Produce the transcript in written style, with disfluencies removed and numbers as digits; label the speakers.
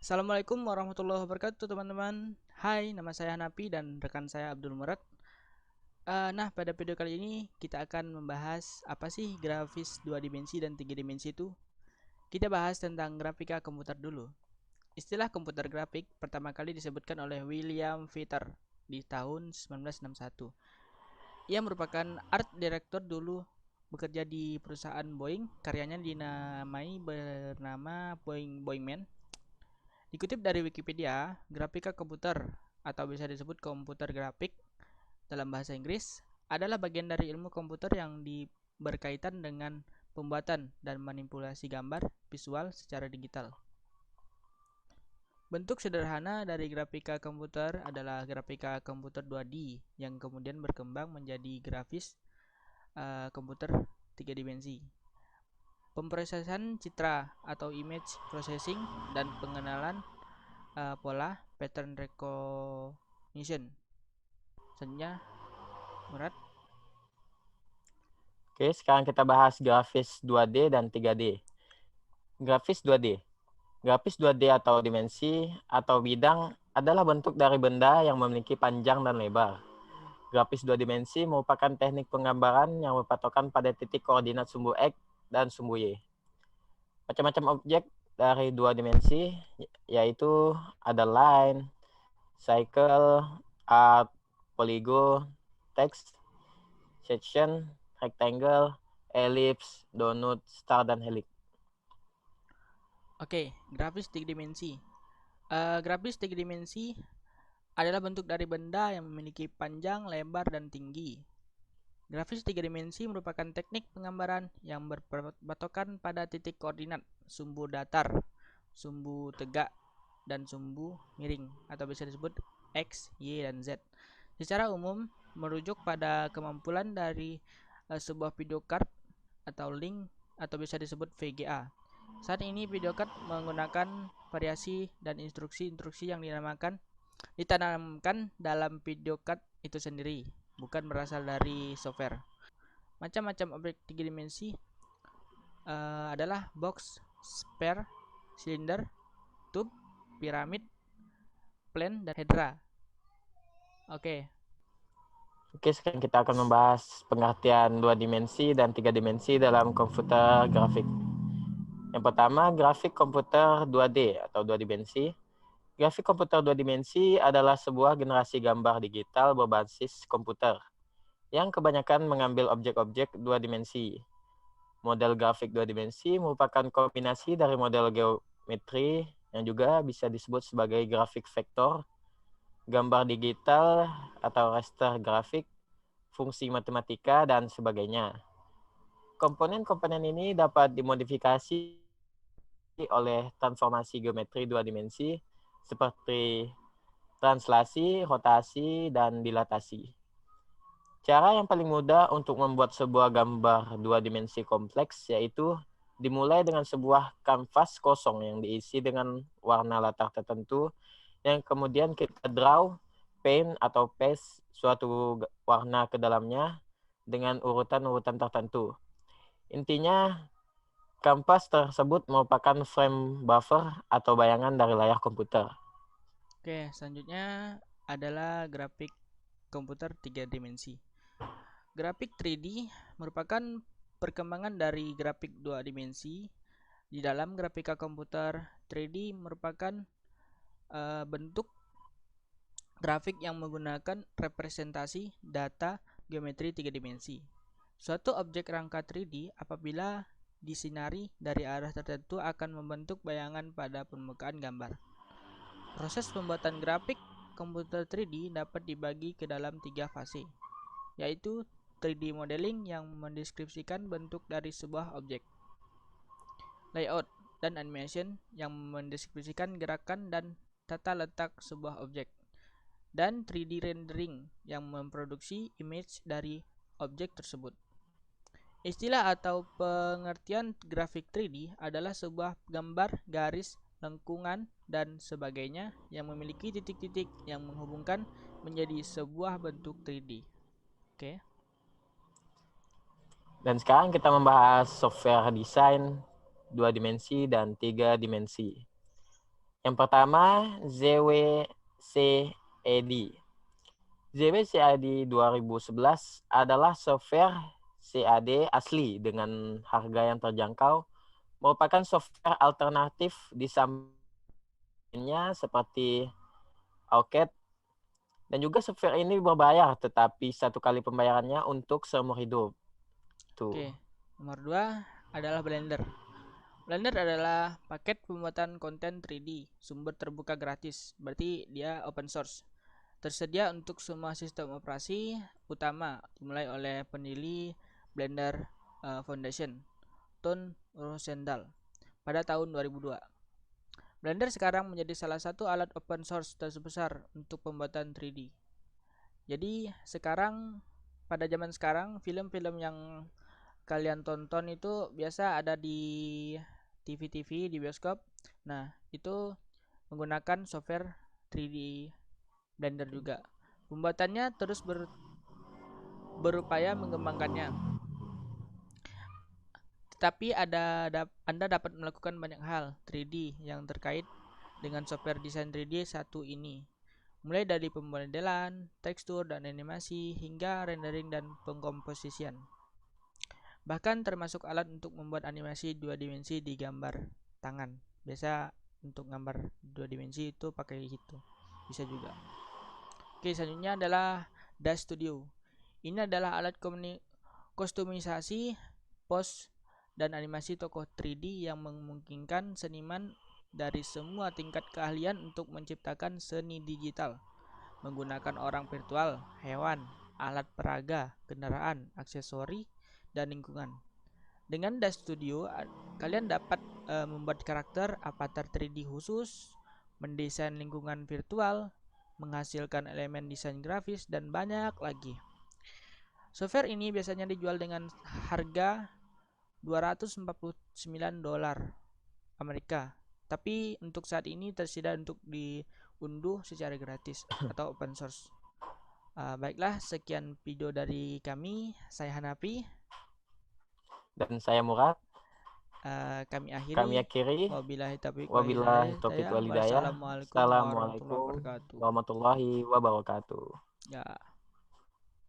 Speaker 1: Assalamualaikum warahmatullahi wabarakatuh teman-teman. Hai, nama saya Hanapi dan rekan saya Abdul Murad. Nah, pada video kali ini kita akan membahas apa sih grafis 2 dimensi dan 3 dimensi itu. Kita bahas tentang grafika komputer dulu. Istilah komputer grafik pertama kali disebutkan oleh William Feather di tahun 1961. Ia merupakan art director dulu, bekerja di perusahaan Boeing. Karyanya dinamai bernama Boeingman. Dikutip dari Wikipedia, grafika komputer atau bisa disebut komputer grafik dalam bahasa Inggris adalah bagian dari ilmu komputer yang berkaitan dengan pembuatan dan manipulasi gambar visual secara digital. Bentuk sederhana dari grafika komputer adalah grafika komputer 2D yang kemudian berkembang menjadi grafis komputer 3 dimensi. Pemrosesan citra atau image processing dan pengenalan pola pattern recognition. Selanjutnya, Murad.
Speaker 2: Oke, sekarang kita bahas grafis 2D dan 3D. Grafis 2D. Grafis 2D atau dimensi atau bidang adalah bentuk dari benda yang memiliki panjang dan lebar. Grafis 2 dimensi merupakan teknik penggambaran yang berpatokan pada titik koordinat sumbu X dan sumbu Y. Macam-macam objek dari 2 dimensi yaitu ada line, cycle, art, polygon, text, section, rectangle, ellipse, donut, star, dan helix.
Speaker 1: Oke, grafis 3 dimensi. Grafis 3 dimensi adalah bentuk dari benda yang memiliki panjang, lebar, dan tinggi. Grafis 3 dimensi merupakan teknik penggambaran yang berpatokan pada titik koordinat sumbu datar, sumbu tegak, dan sumbu miring atau bisa disebut X, Y, dan Z. Secara umum, merujuk pada kemampuan dari sebuah video card atau link atau bisa disebut VGA. Saat ini video card menggunakan variasi dan instruksi-instruksi yang ditanamkan dalam video card itu sendiri, bukan berasal dari software. Macam-macam objek 3 dimensi adalah box, sphere, silinder, tube, piramid, plane, dan hydra. Oke.
Speaker 2: Oke, sekarang kita akan membahas pengertian 2 dimensi dan 3 dimensi dalam komputer grafik. Yang pertama, grafik komputer 2D atau 2 dimensi. Grafik komputer 2 dimensi adalah sebuah generasi gambar digital berbasis komputer yang kebanyakan mengambil objek-objek 2 dimensi. Model grafik 2 dimensi merupakan kombinasi dari model geometri yang juga bisa disebut sebagai grafik vektor, gambar digital atau raster grafik, fungsi matematika, dan sebagainya. Komponen-komponen ini dapat dimodifikasi oleh transformasi geometri 2 dimensi seperti translasi, rotasi, dan dilatasi. Cara yang paling mudah untuk membuat sebuah gambar 2 dimensi kompleks yaitu dimulai dengan sebuah kanvas kosong yang diisi dengan warna latar tertentu yang kemudian kita draw, paint, atau paste suatu warna ke dalamnya dengan urutan-urutan tertentu. Intinya, kanvas tersebut merupakan frame buffer atau bayangan dari layar komputer.
Speaker 1: Oke, selanjutnya adalah grafik komputer 3 dimensi. Grafik 3D merupakan perkembangan dari grafik 2 dimensi. Di dalam grafika komputer 3D merupakan bentuk grafik yang menggunakan representasi data geometri 3 dimensi. Suatu objek rangka 3D apabila disinari dari arah tertentu akan membentuk bayangan pada permukaan gambar. Proses pembuatan grafik komputer 3D dapat dibagi ke dalam 3 fase, yaitu 3D modeling yang mendeskripsikan bentuk dari sebuah objek, layout dan animation yang mendeskripsikan gerakan dan tata letak sebuah objek, dan 3D rendering yang memproduksi image dari objek tersebut. Istilah atau pengertian grafik 3D adalah sebuah gambar garis, lengkungan, dan sebagainya yang memiliki titik-titik yang menghubungkan menjadi sebuah bentuk 3D. Oke.
Speaker 2: Dan sekarang kita membahas software desain 2 dimensi dan 3 dimensi. Yang pertama, ZWCAD. ZWCAD 2011 adalah software CAD asli dengan harga yang terjangkau, merupakan software alternatif di sampingnya seperti AuCAD, dan juga software ini berbayar, tetapi satu kali pembayarannya untuk seumur hidup. Tuh.
Speaker 1: Oke, nomor 2 adalah Blender. Blender adalah paket pembuatan konten 3D sumber terbuka gratis, berarti dia open source. Tersedia untuk semua sistem operasi utama, dimulai oleh pendiri Blender Foundation, Ton Rosendal, pada tahun 2002. Blender sekarang menjadi salah satu alat open source terbesar untuk pembuatan 3D. Jadi sekarang, pada zaman sekarang, film-film yang kalian tonton itu biasa ada di TV-TV, di bioskop. Nah, itu menggunakan software 3D Blender juga. Pembuatannya terus berupaya mengembangkannya. Tetapi Anda dapat melakukan banyak hal 3D yang terkait dengan software desain 3D satu ini. Mulai dari pemodelan, tekstur dan animasi hingga rendering dan pengkomposisian. Bahkan termasuk alat untuk membuat animasi 2 dimensi di gambar tangan. Biasa untuk gambar 2 dimensi itu pakai itu. Bisa juga. Oke, selanjutnya adalah Dash Studio. Ini adalah alat kostumisasi, pose, dan animasi tokoh 3D yang memungkinkan seniman dari semua tingkat keahlian untuk menciptakan seni digital menggunakan orang virtual, hewan, alat peraga, kendaraan, aksesori, dan lingkungan. Dengan Dash Studio, kalian dapat membuat karakter avatar 3D khusus, mendesain lingkungan virtual, menghasilkan elemen desain grafis, dan banyak lagi. Software ini biasanya dijual dengan harga $249 Amerika. Tapi untuk saat ini tersedia untuk diunduh secara gratis atau open source. Baiklah, sekian video dari kami. Saya Hanafi.
Speaker 2: Dan saya Murad.
Speaker 1: Kami
Speaker 2: Kami
Speaker 1: akhiri.
Speaker 2: akhiri.
Speaker 1: Wabillahi taufiq
Speaker 2: Wassalamualaikum
Speaker 1: warahmatullahi wabarakatuh.
Speaker 2: warahmatullahi wabarakatuh.
Speaker 1: Ya.